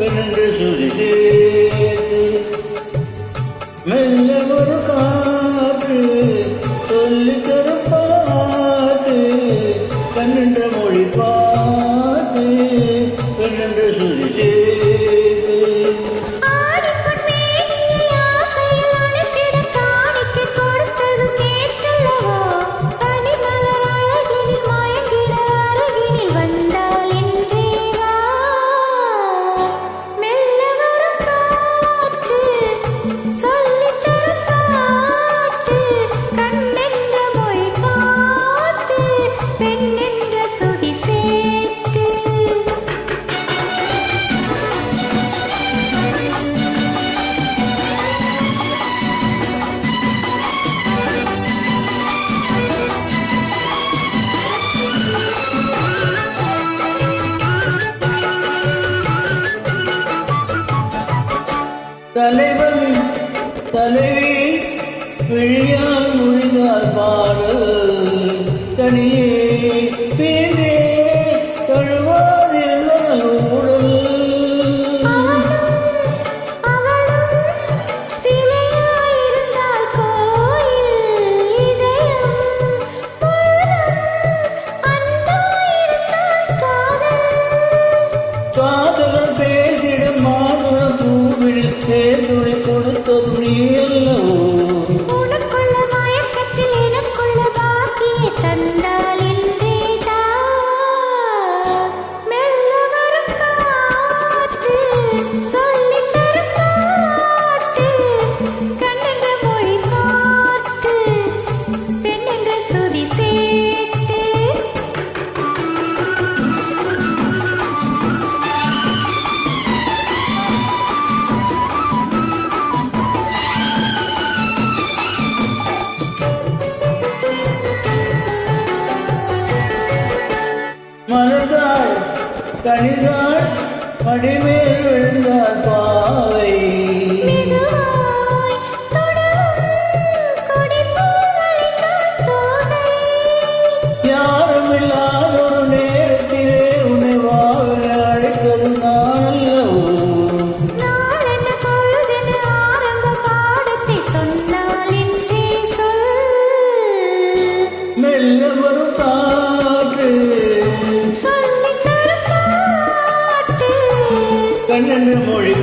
பெண்ணென்று சுதி சேர்த்து மெல்ல ஒரு காத்து சொல்லி தரும் பாட்டு கண்ணென்ற மொழி பார்த்து பெண்ணென்று சுதி சேர்த்து தலைவன் தலைவி விழியால் முடிந்தால் பாடல் தனியே பேதே தழுவாதிருந்தால் ஊடல் காதலன் பேசிடும் மாதுளம் பூவிழில் தேர்துளி கொடுத்தது நீ அல்லவோ உனக்குள்ள மயக்கத்தில் எனக்குள்ள பாக்கியை தந்தால் இன்றேதா மெல்ல வரும் காற்று சொல்லி தரும் பாட்டு கண்ணென்ற மொழி பார்த்து பெண்ணென்ற சுதி சேர்த்து மலர்ந்தாள் கனிதாள் மடிமேல் விழுந்தாள் பாவை யாரும் இல்லாத ஒரு நேரத்திலே உன்னை வாவென அழைத்தது நான் அல்லவோ மெல்ல வரும் காற்று கண்ணென்று மொழி